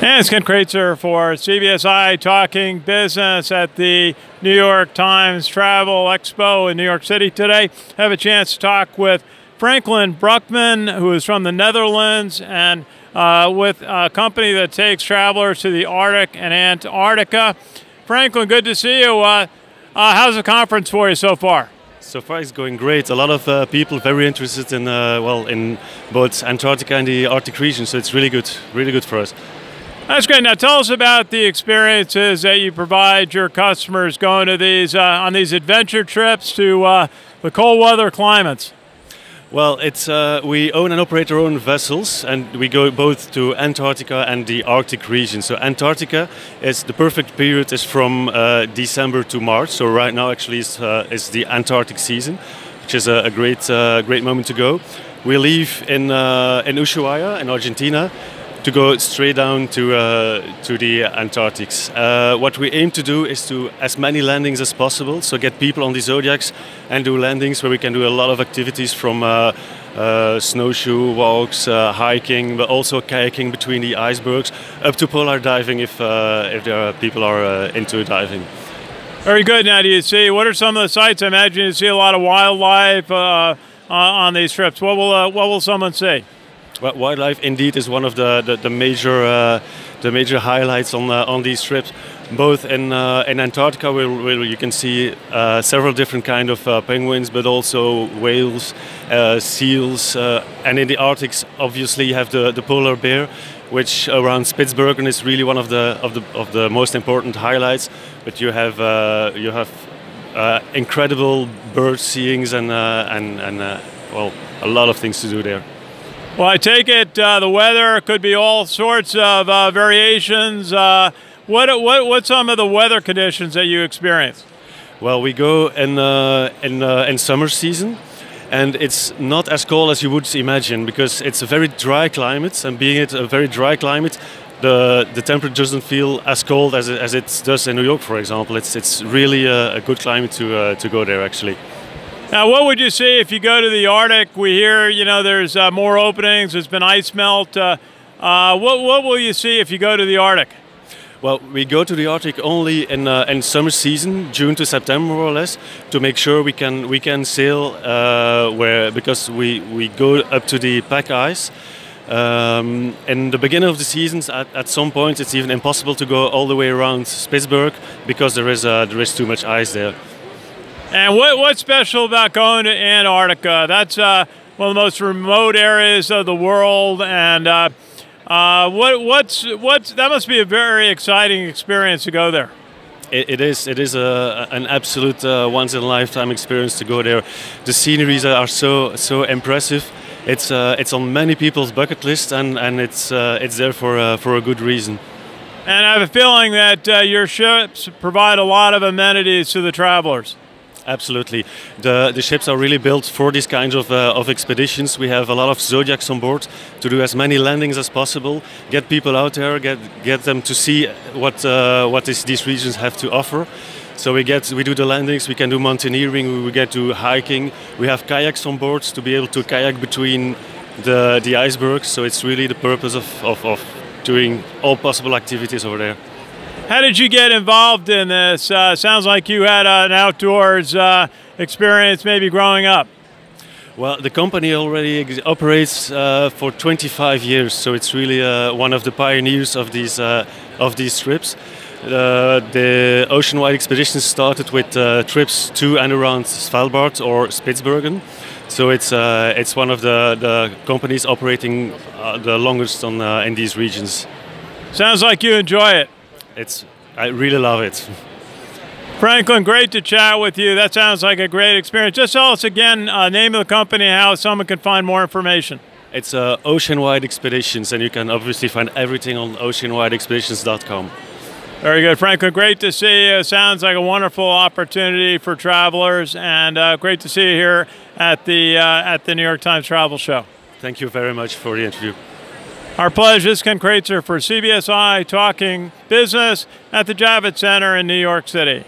And it's Ken Kraetzer for CBSI Talking Business at the New York Times Travel Expo in New York City today. I have a chance to talk with Braeckman, who is from the Netherlands, and with a company that takes travelers to the Arctic and Antarctica. Franklin, good to see you. How's the conference for you so far? So far it's going great. A lot of people very interested in in both Antarctica and the Arctic region, so it's really good for us. That's great. Now tell us about the experiences that you provide your customers going to these on these adventure trips to the cold weather climates. Well, it's we own and operate our own vessels, and we go both to Antarctica and the Arctic region. So Antarctica is the perfect period is from December to March. So right now actually is the Antarctic season, which is a great moment to go. We leave in Ushuaia in Argentina to go straight down to the Antarctics. What we aim to do is to as many landings as possible, so get people on the Zodiacs and do landings where we can do a lot of activities from snowshoe walks, hiking, but also kayaking between the icebergs, up to polar diving if there are people are into diving. Very good. Now, do you see, what are some of the sights? I imagine you see a lot of wildlife on these trips. What will someone see? Well, wildlife indeed is one of the major highlights on these trips. Both in Antarctica, where you can see several different kind of penguins, but also whales, seals, and in the Arctic, obviously, you have the polar bear, which around Spitsbergen is really one of the most important highlights. But you have incredible bird seeings and well, a lot of things to do there. Well, I take it the weather could be all sorts of variations. What's some of the weather conditions that you experience? Well, we go in summer season, and it's not as cold as you would imagine because it's a very dry climate, and being it a very dry climate, the temperature doesn't feel as cold as it does in New York, for example. It's really a good climate to go there actually. Now, what would you see if you go to the Arctic? We hear, there's more openings, there's been ice melt. What will you see if you go to the Arctic? Well, we go to the Arctic only in summer season, June to September more or less, to make sure we can sail because we go up to the pack ice. In the beginning of the seasons, at some point, it's even impossible to go all the way around Spitsbergen because there is too much ice there. And what's special about going to Antarctica? That's one of the most remote areas of the world, and that must be a very exciting experience to go there. It is an absolute once-in-a-lifetime experience to go there. The sceneries are so impressive. It's on many people's bucket list, and it's there for a good reason. And I have a feeling that your ships provide a lot of amenities to the travelers. Absolutely. The ships are really built for these kinds of expeditions. We have a lot of Zodiacs on board to do as many landings as possible, get people out there, get them to see what these regions have to offer. So we do the landings, we can do mountaineering, we get to hiking. We have kayaks on board to be able to kayak between the icebergs. So it's really the purpose of doing all possible activities over there. How did you get involved in this? Sounds like you had an outdoors experience maybe growing up. Well, the company already operates for 25 years, so it's really one of the pioneers of these trips. The Oceanwide-Expeditions started with trips to and around Svalbard or Spitsbergen. So it's one of the companies operating the longest in these regions. Sounds like you enjoy it. I really love it. Franklin, great to chat with you. That sounds like a great experience. Just tell us again, name of the company, how someone can find more information. It's Oceanwide-Expeditions, and you can obviously find everything on Oceanwide-Expeditions.com. Very good, Franklin. Great to see you. Sounds like a wonderful opportunity for travelers, and great to see you here at the New York Times Travel Show. Thank you very much for the interview. Our pleasure. This is Ken Kraetzer for CBSI Talking Business at the Javits Center in New York City.